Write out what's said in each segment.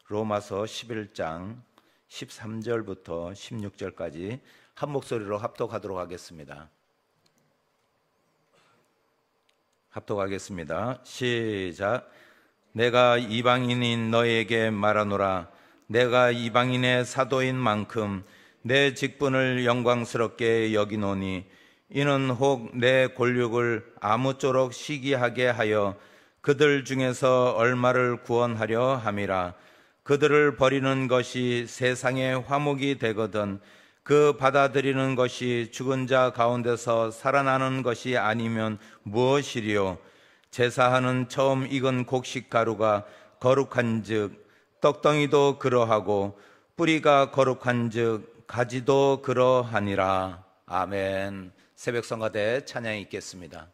로마서 11장 13절부터 16절까지 한 목소리로 합독하도록 하겠습니다. 합독하겠습니다. 시작. 내가 이방인인 너에게 말하노라. 내가 이방인의 사도인 만큼 내 직분을 영광스럽게 여기노니 이는 혹 내 권력을 아무쪼록 시기하게 하여 그들 중에서 얼마를 구원하려 함이라. 그들을 버리는 것이 세상의 화목이 되거든 그 받아들이는 것이 죽은 자 가운데서 살아나는 것이 아니면 무엇이리요? 제사하는 처음 익은 곡식 가루가 거룩한즉 떡덩이도 그러하고 뿌리가 거룩한즉 가지도 그러하니라. 아멘. 새벽 성가대 찬양이 있겠습니다.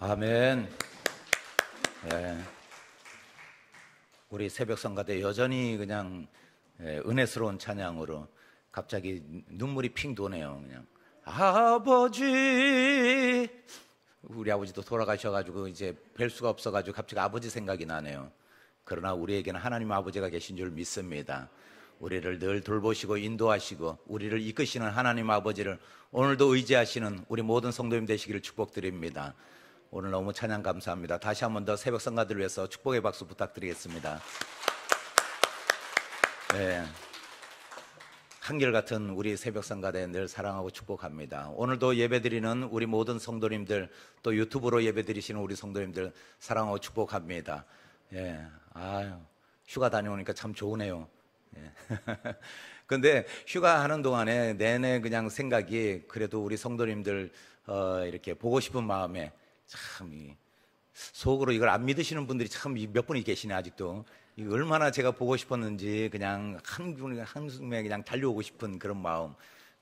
아멘. 네. 우리 새벽 성가대 여전히 그냥 은혜스러운 찬양으로 갑자기 눈물이 핑 도네요. 그냥 아버지, 우리 아버지도 돌아가셔가지고 이제 뵐 수가 없어가지고 갑자기 아버지 생각이 나네요. 그러나 우리에게는 하나님 아버지가 계신 줄 믿습니다. 우리를 늘 돌보시고 인도하시고 우리를 이끄시는 하나님 아버지를 오늘도 의지하시는 우리 모든 성도님 되시기를 축복드립니다. 오늘 너무 찬양 감사합니다. 다시 한 번 더 새벽 성가들을 위해서 축복의 박수 부탁드리겠습니다. 네. 한결같은 우리 새벽 성가대 늘 사랑하고 축복합니다. 오늘도 예배드리는 우리 모든 성도님들, 또 유튜브로 예배드리시는 우리 성도님들 사랑하고 축복합니다. 예. 아유, 휴가 다녀오니까 참 좋으네요. 근데 휴가하는 동안에 내내 그냥 생각이 그래도 우리 성도님들 이렇게 보고 싶은 마음에 참 속으로 이걸 안 믿으시는 분들이 참 몇 분이 계시네 아직도. 이거 얼마나 제가 보고 싶었는지 그냥 한숨에 그냥 달려오고 싶은 그런 마음.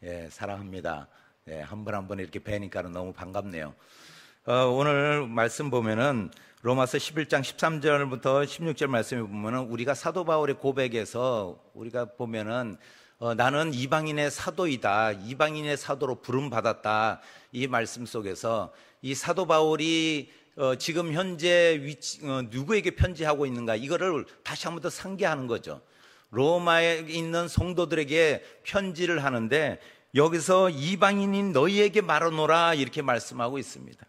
예, 사랑합니다. 예, 한 번 한 번 이렇게 뵈니까는 너무 반갑네요. 오늘 말씀 보면은 로마서 11장 13절부터 16절 말씀에 보면은 우리가 사도 바울의 고백에서 우리가 보면은 나는 이방인의 사도이다, 이방인의 사도로 부름 받았다, 이 말씀 속에서 이 사도 바울이 지금 현재 누구에게 편지하고 있는가, 이거를 다시 한 번 더 상기하는 거죠. 로마에 있는 성도들에게 편지를 하는데 여기서 이방인인 너희에게 말하노라 이렇게 말씀하고 있습니다.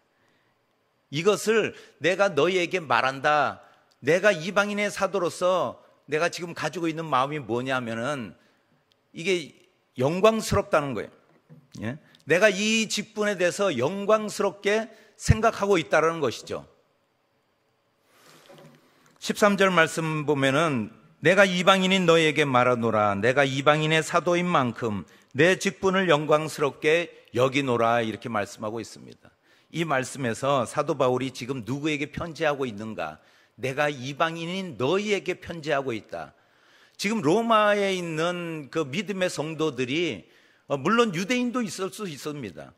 이것을 내가 너희에게 말한다. 내가 이방인의 사도로서 내가 지금 가지고 있는 마음이 뭐냐면은 이게 영광스럽다는 거예요. 예? 내가 이 직분에 대해서 영광스럽게 생각하고 있다는 것이죠. 13절 말씀 보면은 내가 이방인인 너희에게 말하노라. 내가 이방인의 사도인 만큼 내 직분을 영광스럽게 여기노라 이렇게 말씀하고 있습니다. 이 말씀에서 사도 바울이 지금 누구에게 편지하고 있는가? 내가 이방인인 너희에게 편지하고 있다. 지금 로마에 있는 그 믿음의 성도들이 물론 유대인도 있을 수 있습니다.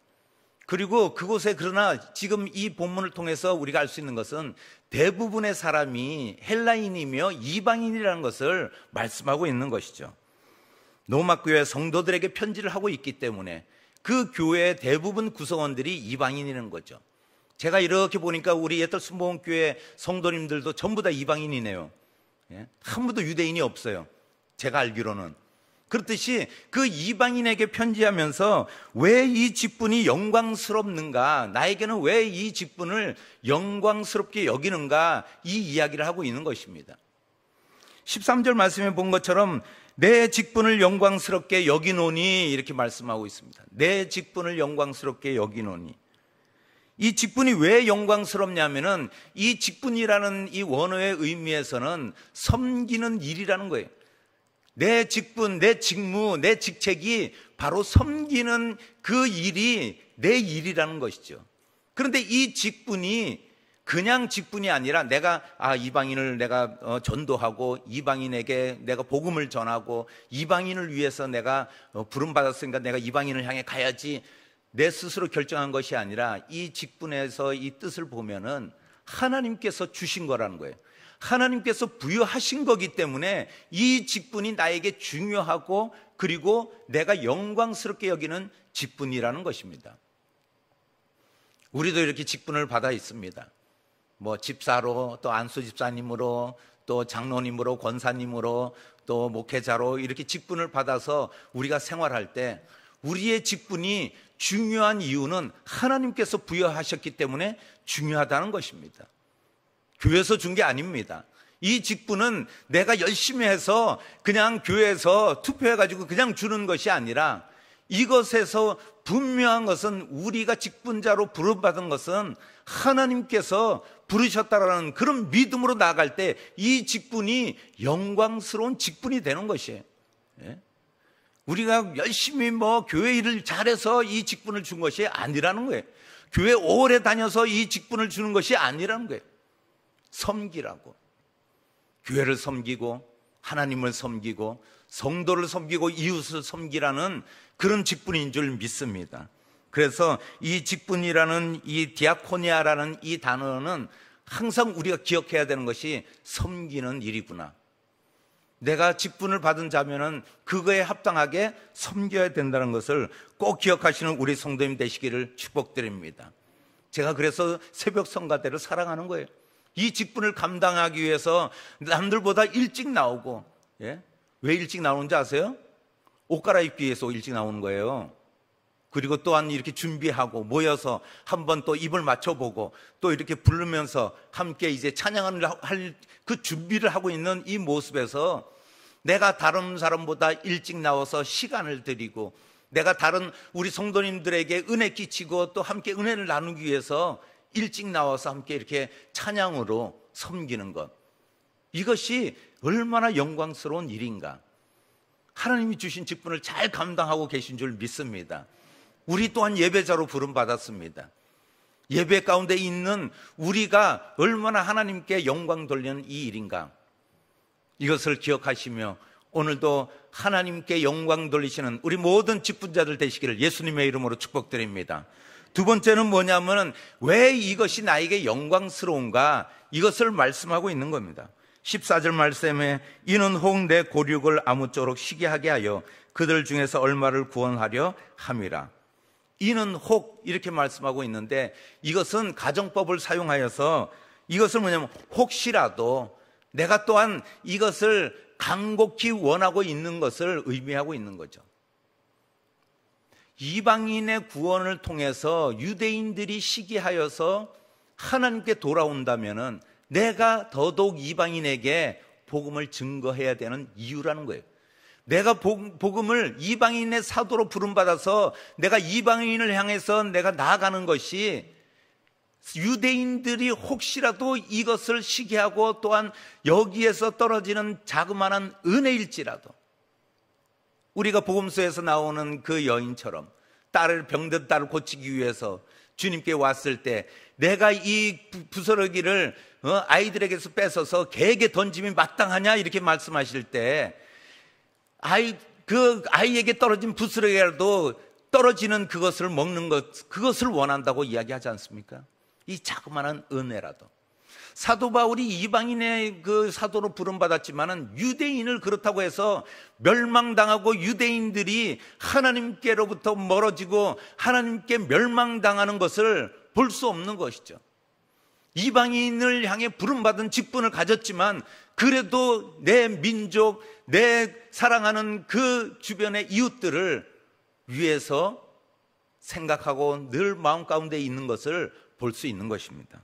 그리고 그곳에 그러나 지금 이 본문을 통해서 우리가 알 수 있는 것은 대부분의 사람이 헬라인이며 이방인이라는 것을 말씀하고 있는 것이죠. 로마 교회 성도들에게 편지를 하고 있기 때문에 그 교회의 대부분 구성원들이 이방인이라는 거죠. 제가 이렇게 보니까 우리 옛날 순복음교회 성도님들도 전부 다 이방인이네요. 한 분도 유대인이 없어요. 제가 알기로는. 그렇듯이 그 이방인에게 편지하면서 왜 이 직분이 영광스럽는가, 나에게는 왜 이 직분을 영광스럽게 여기는가, 이 이야기를 하고 있는 것입니다. 13절 말씀에 본 것처럼 내 직분을 영광스럽게 여기노니 이렇게 말씀하고 있습니다. 내 직분을 영광스럽게 여기노니. 이 직분이 왜 영광스럽냐면은 이 직분이라는 이 원어의 의미에서는 섬기는 일이라는 거예요. 내 직분, 내 직무, 내 직책이 바로 섬기는 그 일이 내 일이라는 것이죠. 그런데 이 직분이 그냥 직분이 아니라 내가 이방인을 내가 전도하고 이방인에게 내가 복음을 전하고 이방인을 위해서 내가 부름받았으니까 내가 이방인을 향해 가야지, 내 스스로 결정한 것이 아니라 이 직분에서 이 뜻을 보면은 하나님께서 주신 거라는 거예요. 하나님께서 부여하신 거기 때문에 이 직분이 나에게 중요하고 그리고 내가 영광스럽게 여기는 직분이라는 것입니다. 우리도 이렇게 직분을 받아 있습니다. 뭐 집사로, 또 안수 집사님으로, 또 장로님으로, 권사님으로, 또 목회자로 이렇게 직분을 받아서 우리가 생활할 때 우리의 직분이 중요한 이유는 하나님께서 부여하셨기 때문에 중요하다는 것입니다. 교회에서 준 게 아닙니다. 이 직분은 내가 열심히 해서 그냥 교회에서 투표해가지고 그냥 주는 것이 아니라 이것에서 분명한 것은 우리가 직분자로 부름받은 것은 하나님께서 부르셨다라는 그런 믿음으로 나아갈 때 이 직분이 영광스러운 직분이 되는 것이에요. 우리가 열심히 교회 일을 잘해서 이 직분을 준 것이 아니라는 거예요. 교회 오래 다녀서 이 직분을 주는 것이 아니라는 거예요. 섬기라고. 교회를 섬기고 하나님을 섬기고 성도를 섬기고 이웃을 섬기라는 그런 직분인 줄 믿습니다. 그래서 이 직분이라는 이 디아코니아라는 이 단어는 항상 우리가 기억해야 되는 것이 섬기는 일이구나. 내가 직분을 받은 자면은 그거에 합당하게 섬겨야 된다는 것을 꼭 기억하시는 우리 성도님 되시기를 축복드립니다. 제가 그래서 새벽 성가대를 사랑하는 거예요. 이 직분을 감당하기 위해서 남들보다 일찍 나오고, 왜 일찍 나오는지 아세요? 옷 갈아입기 위해서 일찍 나오는 거예요. 그리고 또한 이렇게 준비하고 모여서 한번 또 입을 맞춰보고 또 이렇게 부르면서 함께 이제 찬양을 할 그 준비를 하고 있는 이 모습에서 내가 다른 사람보다 일찍 나와서 시간을 드리고 내가 다른 우리 성도님들에게 은혜 끼치고 또 함께 은혜를 나누기 위해서 일찍 나와서 함께 이렇게 찬양으로 섬기는 것, 이것이 얼마나 영광스러운 일인가. 하나님이 주신 직분을 잘 감당하고 계신 줄 믿습니다. 우리 또한 예배자로 부름받았습니다. 예배 가운데 있는 우리가 얼마나 하나님께 영광 돌리는 이 일인가, 이것을 기억하시며 오늘도 하나님께 영광 돌리시는 우리 모든 직분자들 되시기를 예수님의 이름으로 축복드립니다. 두 번째는 뭐냐면 왜 이것이 나에게 영광스러운가, 이것을 말씀하고 있는 겁니다. 14절 말씀에 이는 혹 내 고륙을 아무쪼록 시기하게 하여 그들 중에서 얼마를 구원하려 함이라. 이는 혹 이렇게 말씀하고 있는데, 이것은 가정법을 사용하여서 이것을 뭐냐면 혹시라도 내가 또한 이것을 간곡히 원하고 있는 것을 의미하고 있는 거죠. 이방인의 구원을 통해서 유대인들이 시기하여서 하나님께 돌아온다면은 내가 더더욱 이방인에게 복음을 증거해야 되는 이유라는 거예요. 내가 복음을 이방인의 사도로 부름받아서 내가 이방인을 향해서 내가 나아가는 것이 유대인들이 혹시라도 이것을 시기하고 또한 여기에서 떨어지는 자그마한 은혜일지라도, 우리가 복음서에서 나오는 그 여인처럼 병든 딸을 고치기 위해서 주님께 왔을 때 내가 이 부스러기를 아이들에게서 뺏어서 개에게 던짐이 마땅하냐 이렇게 말씀하실 때 그 아이에게 떨어진 부스러기라도 떨어지는 그것을 먹는 것, 그것을 원한다고 이야기하지 않습니까? 이 자그마한 은혜라도. 사도 바울이 이방인의 그 사도로 부름받았지만은 유대인을 그렇다고 해서 멸망당하고 유대인들이 하나님께로부터 멀어지고 하나님께 멸망당하는 것을 볼 수 없는 것이죠. 이방인을 향해 부름받은 직분을 가졌지만 그래도 내 민족, 내 사랑하는 그 주변의 이웃들을 위해서 생각하고 늘 마음 가운데 있는 것을 볼 수 있는 것입니다.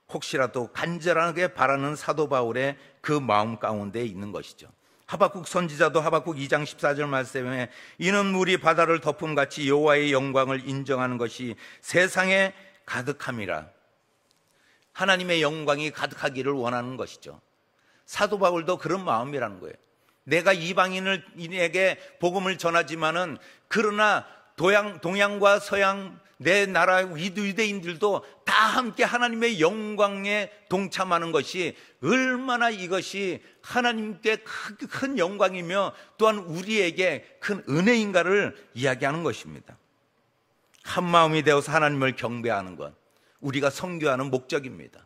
혹시라도 간절하게 바라는 사도 바울의 그 마음 가운데 있는 것이죠. 하박국 선지자도 하박국 2장 14절 말씀에 이는 물이 바다를 덮음같이 여호와의 영광을 인정하는 것이 세상에 가득함이라. 하나님의 영광이 가득하기를 원하는 것이죠. 사도 바울도 그런 마음이라는 거예요. 내가 이방인에게 복음을 전하지만은 그러나 동양과 서양 내 나라 유대인들도 다 함께 하나님의 영광에 동참하는 것이 얼마나 이것이 하나님께 큰 영광이며 또한 우리에게 큰 은혜인가를 이야기하는 것입니다. 한 마음이 되어서 하나님을 경배하는 것, 우리가 선교하는 목적입니다.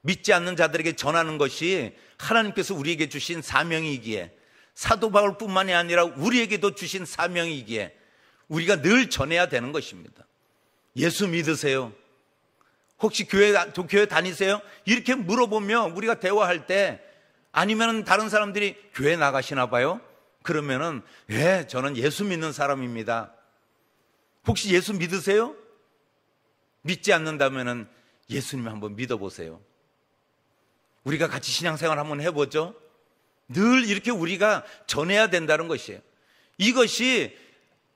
믿지 않는 자들에게 전하는 것이 하나님께서 우리에게 주신 사명이기에, 사도 바울뿐만이 아니라 우리에게도 주신 사명이기에 우리가 늘 전해야 되는 것입니다. 예수 믿으세요? 혹시 교회 다니세요? 이렇게 물어보면 우리가 대화할 때, 아니면 다른 사람들이 교회 나가시나 봐요? 그러면은 예, 저는 예수 믿는 사람입니다. 혹시 예수 믿으세요? 믿지 않는다면은 예수님 한번 믿어보세요. 우리가 같이 신앙생활 한번 해보죠. 늘 이렇게 우리가 전해야 된다는 것이에요. 이것이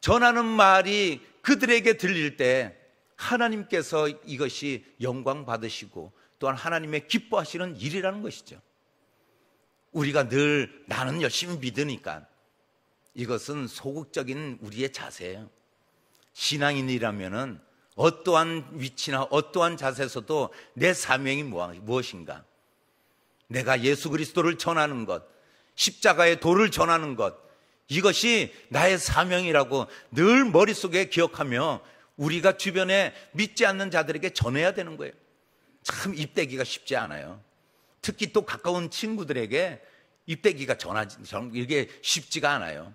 전하는 말이 그들에게 들릴 때 하나님께서 이것이 영광 받으시고 또한 하나님의 기뻐하시는 일이라는 것이죠. 우리가 늘 나는 열심히 믿으니까, 이것은 소극적인 우리의 자세예요. 신앙인이라면은 어떠한 위치나 어떠한 자세에서도 내 사명이 무엇인가, 내가 예수 그리스도를 전하는 것, 십자가의 도를 전하는 것, 이것이 나의 사명이라고 늘 머릿속에 기억하며 우리가 주변에 믿지 않는 자들에게 전해야 되는 거예요. 참 입대기가 쉽지 않아요. 특히 또 가까운 친구들에게 입대기가 이게 쉽지가 않아요.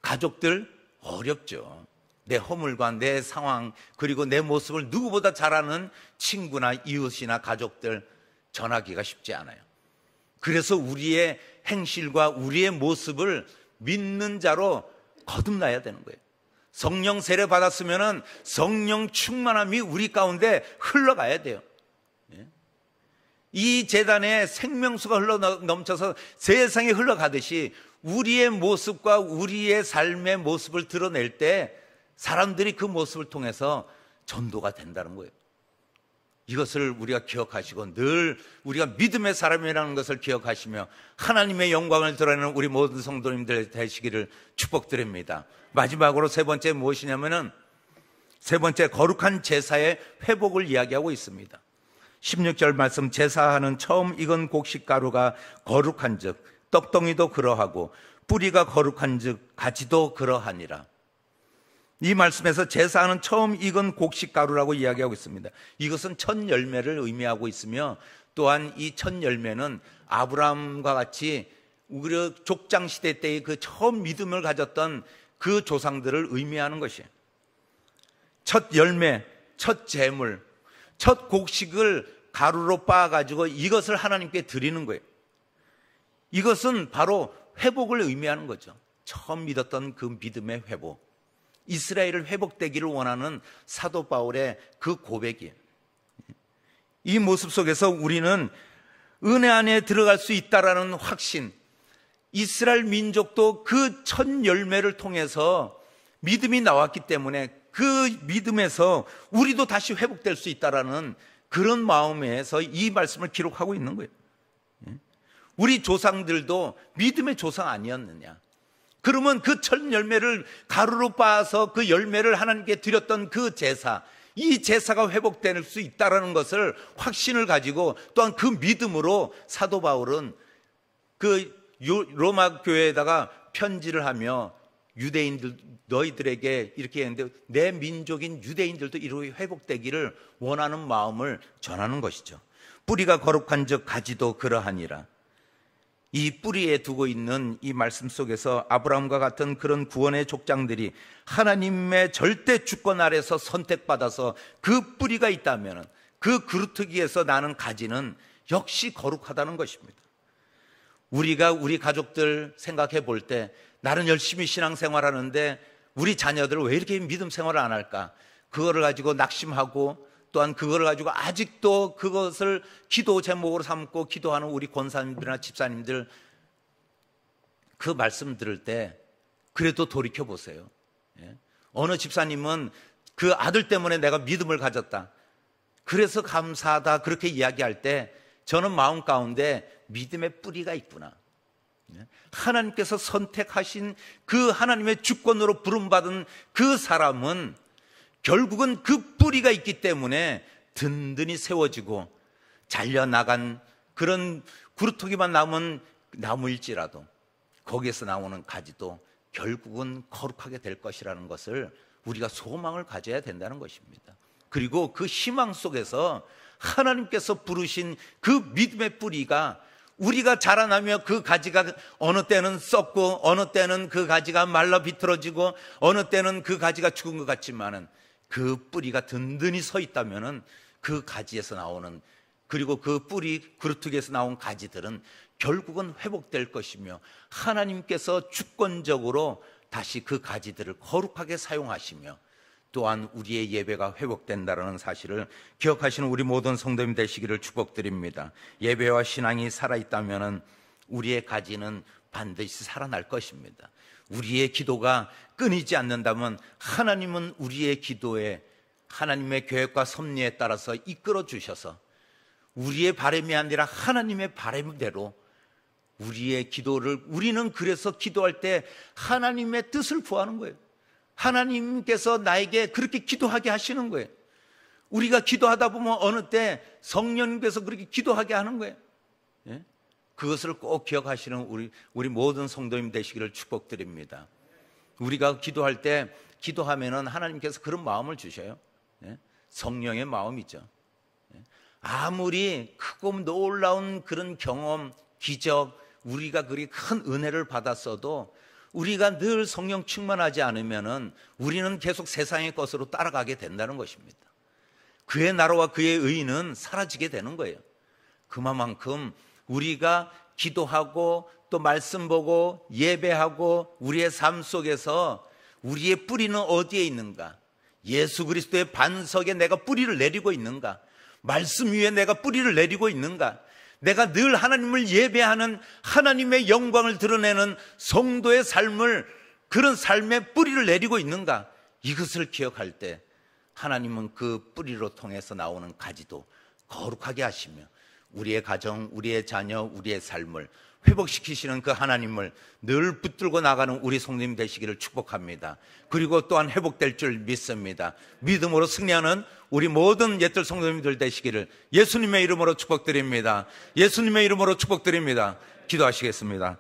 가족들 어렵죠. 내 허물과 내 상황 그리고 내 모습을 누구보다 잘 아는 친구나 이웃이나 가족들 전하기가 쉽지 않아요. 그래서 우리의 행실과 우리의 모습을 믿는 자로 거듭나야 되는 거예요. 성령 세례 받았으면 성령 충만함이 우리 가운데 흘러가야 돼요. 이 제단에 생명수가 흘러넘쳐서 세상에 흘러가듯이 우리의 모습과 우리의 삶의 모습을 드러낼 때 사람들이 그 모습을 통해서 전도가 된다는 거예요. 이것을 우리가 기억하시고 늘 우리가 믿음의 사람이라는 것을 기억하시며 하나님의 영광을 드러내는 우리 모든 성도님들 되시기를 축복드립니다. 마지막으로 세 번째 무엇이냐면은 세 번째 거룩한 제사의 회복을 이야기하고 있습니다. 16절 말씀, 제사하는 처음 익은 곡식가루가 거룩한즉 떡덩이도 그러하고 뿌리가 거룩한즉 가지도 그러하니라. 이 말씀에서 제사하는 처음 익은 곡식가루라고 이야기하고 있습니다. 이것은 첫 열매를 의미하고 있으며 또한 이 첫 열매는 아브라함과 같이 우리 족장시대 때의 그 처음 믿음을 가졌던 그 조상들을 의미하는 것이에요. 첫 열매, 첫 제물, 첫 곡식을 가루로 빻아가지고 이것을 하나님께 드리는 거예요. 이것은 바로 회복을 의미하는 거죠. 처음 믿었던 그 믿음의 회복, 이스라엘을 회복되기를 원하는 사도 바울의 그 고백이에요. 이 모습 속에서 우리는 은혜 안에 들어갈 수 있다라는 확신, 이스라엘 민족도 그 첫 열매를 통해서 믿음이 나왔기 때문에 그 믿음에서 우리도 다시 회복될 수 있다라는 그런 마음에서 이 말씀을 기록하고 있는 거예요. 우리 조상들도 믿음의 조상 아니었느냐? 그러면 그 첫 열매를 가루로 빻아서 그 열매를 하나님께 드렸던 그 제사, 이 제사가 회복될 수 있다는 것을 확신을 가지고 또한 그 믿음으로 사도 바울은 그 로마 교회에다가 편지를 하며 유대인들 너희들에게 이렇게 했는데 내 민족인 유대인들도 이렇게 회복되기를 원하는 마음을 전하는 것이죠. 뿌리가 거룩한 즉 가지도 그러하니라. 이 뿌리에 두고 있는 이 말씀 속에서 아브라함과 같은 그런 구원의 족장들이 하나님의 절대 주권 아래서 선택받아서 그 뿌리가 있다면 그 그루터기에서 나는 가지는 역시 거룩하다는 것입니다. 우리가 우리 가족들 생각해 볼 때 나는 열심히 신앙생활하는데 우리 자녀들은 왜 이렇게 믿음 생활을 안 할까? 그거를 가지고 낙심하고 또한 그거를 가지고 아직도 그것을 기도 제목으로 삼고 기도하는 우리 권사님들이나 집사님들, 그 말씀 들을 때 그래도 돌이켜 보세요. 어느 집사님은 그 아들 때문에 내가 믿음을 가졌다, 그래서 감사하다, 그렇게 이야기할 때 저는 마음 가운데 믿음의 뿌리가 있구나, 하나님께서 선택하신 그 하나님의 주권으로 부름받은 그 사람은 결국은 그 뿌리가 있기 때문에 든든히 세워지고 잘려나간 그런 구루터기만 남은 나무일지라도 거기에서 나오는 가지도 결국은 거룩하게 될 것이라는 것을 우리가 소망을 가져야 된다는 것입니다. 그리고 그 희망 속에서 하나님께서 부르신 그 믿음의 뿌리가 우리가 자라나며 그 가지가 어느 때는 썩고 어느 때는 그 가지가 말라 비틀어지고 어느 때는 그 가지가 죽은 것 같지만은 그 뿌리가 든든히 서 있다면은 그 가지에서 나오는, 그리고 그 뿌리 그루터기에서 나온 가지들은 결국은 회복될 것이며 하나님께서 주권적으로 다시 그 가지들을 거룩하게 사용하시며 또한 우리의 예배가 회복된다는 사실을 기억하시는 우리 모든 성도님 되시기를 축복드립니다. 예배와 신앙이 살아있다면 우리의 가지는 반드시 살아날 것입니다. 우리의 기도가 끊이지 않는다면 하나님은 우리의 기도에 하나님의 계획과 섭리에 따라서 이끌어 주셔서 우리의 바람이 아니라 하나님의 바람대로 우리의 기도를, 우리는 그래서 기도할 때 하나님의 뜻을 구하는 거예요. 하나님께서 나에게 그렇게 기도하게 하시는 거예요. 우리가 기도하다 보면 어느 때 성령님께서 그렇게 기도하게 하는 거예요. 그것을 꼭 기억하시는 우리 모든 성도님 되시기를 축복드립니다. 우리가 기도할 때 기도하면은 하나님께서 그런 마음을 주셔요. 성령의 마음이죠. 아무리 크고 놀라운 그런 경험, 기적, 우리가 그리 큰 은혜를 받았어도 우리가 늘 성령 충만하지 않으면은 우리는 계속 세상의 것으로 따라가게 된다는 것입니다. 그의 나라와 그의 의는 사라지게 되는 거예요. 그만큼 우리가 기도하고 또 말씀 보고 예배하고 우리의 삶 속에서 우리의 뿌리는 어디에 있는가? 예수 그리스도의 반석에 내가 뿌리를 내리고 있는가? 말씀 위에 내가 뿌리를 내리고 있는가? 내가 늘 하나님을 예배하는, 하나님의 영광을 드러내는 성도의 삶을, 그런 삶에 뿌리를 내리고 있는가? 이것을 기억할 때 하나님은 그 뿌리로 통해서 나오는 가지도 거룩하게 하시며 우리의 가정, 우리의 자녀, 우리의 삶을 회복시키시는 그 하나님을 늘 붙들고 나가는 우리 성도님 되시기를 축복합니다. 그리고 또한 회복될 줄 믿습니다. 믿음으로 승리하는 우리 모든 옛들 성도님들 되시기를 예수님의 이름으로 축복드립니다. 예수님의 이름으로 축복드립니다. 기도하시겠습니다.